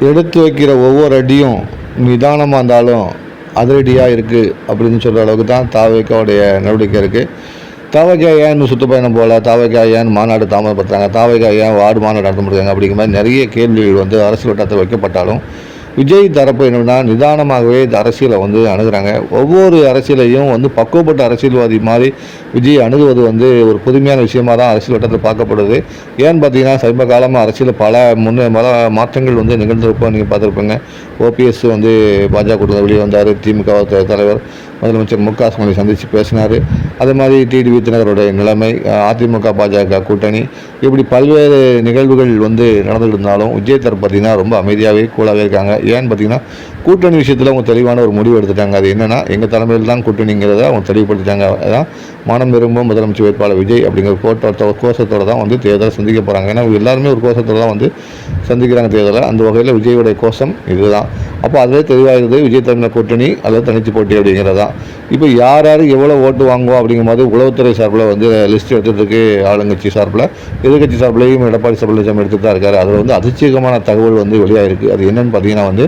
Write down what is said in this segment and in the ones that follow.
எடுத்து வைக்கிற ஒவ்வொரு அடியும் நிதானமாக இருந்தாலும் அதிரடியாக இருக்குது அப்படின்னு சொல்கிற அளவுக்கு தான் தாவேக்காவுடைய நடவடிக்கை இருக்குது. தாவேக்கா ஏன் இன்னும் சுற்றுப்பயணம் போகல, தாவேக்கா ஏன் மாநாடு தாமதப்படுத்துறாங்க, தாவேக்கா ஏன் வார்டு மாநாடு நடத்த முடியாங்க அப்படிங்கிற மாதிரி நிறைய கேள்விகள் வந்து அரசியல் வட்டத்தில் வைக்கப்பட்டாலும் விஜய் தரப்பு என்னென்னா நிதானமாகவே இந்த அரசியலை வந்து அணுகிறாங்க. ஒவ்வொரு அரசியலையும் வந்து பக்குவப்பட்ட அரசியல்வாதி மாதிரி விஜய் அணுகுவது வந்து ஒரு புதுமையான விஷயமாக தான் அரசியல் வட்டத்தில் பார்க்கப்படுது. ஏன்னு பார்த்தீங்கன்னா சமீப காலமாக அரசியலில் பல மாற்றங்கள் வந்து நிகழ்ந்திருப்போம். நீங்கள் பார்த்துருப்பீங்க. ஓபிஎஸ் வந்து பாஜக கூட்டத்தில் வெளியே வந்தார். திமுக தலைவர் முதலமைச்சர் மு க ஸ்டாலினை சந்தித்து பேசினார். அதே மாதிரி டிடிவி தினகருடைய நிலைமை, அதிமுக பாஜக கூட்டணி, இப்படி பல்வேறு நிகழ்வுகள் வந்து நடந்துகிட்டு இருந்தாலும் விஜய் தரப்பு பார்த்திங்கன்னா ரொம்ப அமைதியாகவே கூலாகவே இருக்காங்க. ஏன்னு பார்த்தீங்கன்னா கூட்டணி விஷயத்தில் அவங்க தெளிவான ஒரு முடிவு எடுத்துட்டாங்க. அது என்னென்னா எங்கள் தலைமையில் தான் கூட்டணிங்கிறத அவங்க தெளிவுபடுத்திட்டாங்க. அதான் மனம் விரும்பும் முதலமைச்சர் வேட்பாளர் விஜய் அப்படிங்கிற கோஷத்தோடு தான் வந்து தேர்தலை சந்திக்க போகிறாங்க. ஏன்னா எல்லாருமே ஒரு கோஷத்தோடு தான் வந்து சந்திக்கிறாங்க தேர்தலை. அந்த வகையில் விஜயோடைய கோஷம் இதுதான். அப்போ அதிலே தெளிவாகிறது விஜய் தலைமையில் கூட்டணி அல்லது தனிச்சு போட்டி அப்படிங்கிறதா. இப்போ யார் எவ்வளோ ஓட்டு வாங்குவோம் அப்படிங்கிற மாதிரி உளவுத்துறை சார்பில் வந்து லிஸ்ட் எடுத்துகிட்டு ஆளுங்கட்சி சார்பில் எதிர்கட்சி சார்பிலையும் எடப்பாடி பழனிசாமி எடுத்துகிட்டு தான் இருக்காரு. அதில் வந்து அதிர்ச்சிகரமான தகவல் வந்து வெளியாகிருக்கு. அது என்னென்னு பார்த்தீங்கன்னா வந்து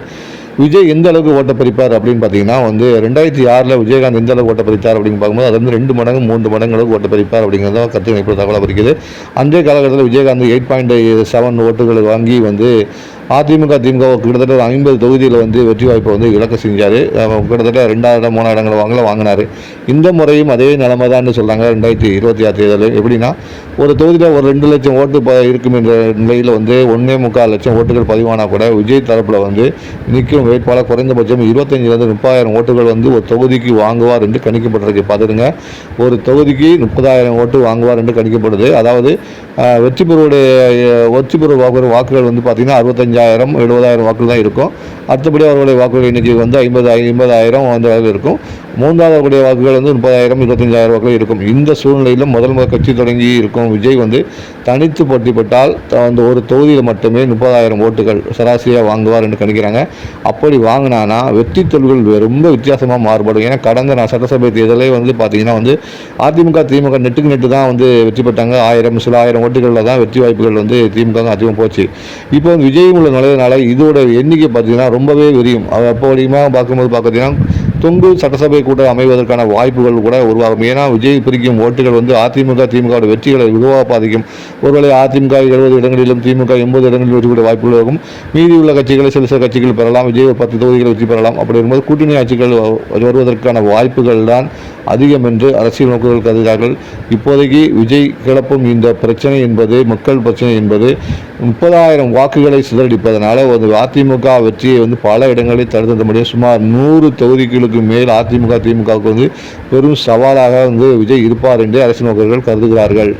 விஜய் எந்த அளவுக்கு ஓட்ட பறிப்பார் அப்படின்னு பார்த்தீங்கன்னா வந்து 2006 விஜயகாந்த் எந்த அளவுக்கு ஓட்ட பறித்தார் அப்படின்னு பார்க்கும்போது அது வந்து 2 மடங்கு 3 மடங்கு அளவுக்கு ஓட்ட பறிப்பார் அப்படிங்கிறத கருத்து கணிப்பு தகவலாக இருக்குது. அன்றைய காலகட்டத்தில் விஜயகாந்த் 8.7 ஓட்டுகள் வாங்கி வந்து அதிமுக திமுக கிட்டத்தட்ட 50 தொகுதியில் வந்து வெற்றி வாய்ப்பை வந்து இழக்க செஞ்சார். கிட்டத்தட்ட 2,000 3,000 வாங்கினார். இந்த முறையும் அதே நிலைமை தான் சொல்கிறாங்க. 2026 தேர்தல் எப்படின்னா ஒரு தொகுதியில் ஒரு 2 லட்சம் ஓட்டு இருக்கும் என்ற நிலையில் வந்து 1.25 லட்சம் ஓட்டுகள் பதிவானால் கூட விஜய் தரப்பில் வந்து நிற்கும் வேட்பாளர் குறைந்தபட்சம் 25,000 30,000 ஓட்டுகள் வந்து ஒரு தொகுதிக்கு வாங்குவார் என்று கணிக்கப்பட்டிருக்கு. பார்த்துடுங்க, ஒரு தொகுதிக்கு 30,000 ஓட்டு வாங்குவார் என்று கணிக்கப்படுது. அதாவது வெற்றி பெறும் வாக்குகள் வந்து பார்த்திங்கன்னா 65,000 70,000 வாக்குகள் தான் இருக்கும். அடுத்தபடி அவர்களுடைய வாக்குகள் எண்ணிக்கை வந்து 50,000 வந்து இருக்கும். மூன்றாவது கூடிய வாக்குகள் வந்து 30,000 25,000 வாக்குகள் இருக்கும். இந்த சூழ்நிலையில் முதல் கட்சி தொடங்கி இருக்கும் விஜய் வந்து தனித்து போட்டிப்பட்டால் அந்த ஒரு தொகுதியில் மட்டுமே 30,000 ஓட்டுகள் சராசரியாக வாங்குவார் என்று கணிக்கிறாங்க. அப்படி வாங்கினானா வெற்றி தோல்விகள் ரொம்ப வித்தியாசமாக மாறுபடும். ஏன்னா கடந்த சட்டசபை தேர்தலே வந்து பார்த்திங்கன்னா வந்து அதிமுக திமுக நெட்டு தான் வந்து வெற்றி பெற்றாங்க. சில ஆயிரம் ஓட்டுகளில் தான் வெற்றி வாய்ப்புகள் வந்து திமுக அதிகம் போச்சு. இப்போ வந்து விஜய் உள்ள நுழையனால இதோட எண்ணிக்கை பார்த்திங்கன்னா ரொம்பவே விரியும். அப்போ வரைக்குமா பார்க்கும்போது பார்த்தீங்கன்னா தொங்கு சட்டசபை கூட்டம் அமைவதற்கான வாய்ப்புகள் கூட உருவாகும். ஏன்னா விஜய் பிரிக்கும் ஓட்டுகள் வந்து அதிமுக திமுக வெற்றிகளை உருவாக பாதிக்கும். ஒருவேளை அதிமுக 70 இடங்களிலும் திமுக 80 இடங்களிலும் வெற்றிக்கூடிய வாய்ப்புகள் இருக்கும். மீதி உள்ள கட்சிகளை சில கட்சிகள் பெறலாம். விஜய் 10 தொகுதிகளை வெற்றி பெறலாம். அப்படி இருக்கும்போது கூட்டணி ஆட்சிகள் வருவதற்கான வாய்ப்புகள் தான் அதிகம் என்று அரசியல் நோக்குகள் கருதுகிறார்கள். இப்போதைக்கு விஜய் கிளப்பும் இந்த பிரச்சனை என்பது மக்கள் பிரச்சனை என்பது 30,000 வாக்குகளை சிதறடிப்பதனால ஒரு அதிமுக வெற்றியை வந்து பல இடங்களில் தடுத்து முடியும். சுமார் 100 தொகுதிகளுக்கு மேல் அதிமுக திமுகவுக்கு வந்து பெரும் சவாலாக வந்து விஜய் இருப்பார் என்று அரசியல் நோக்கர்கள் கருதுகிறார்கள்.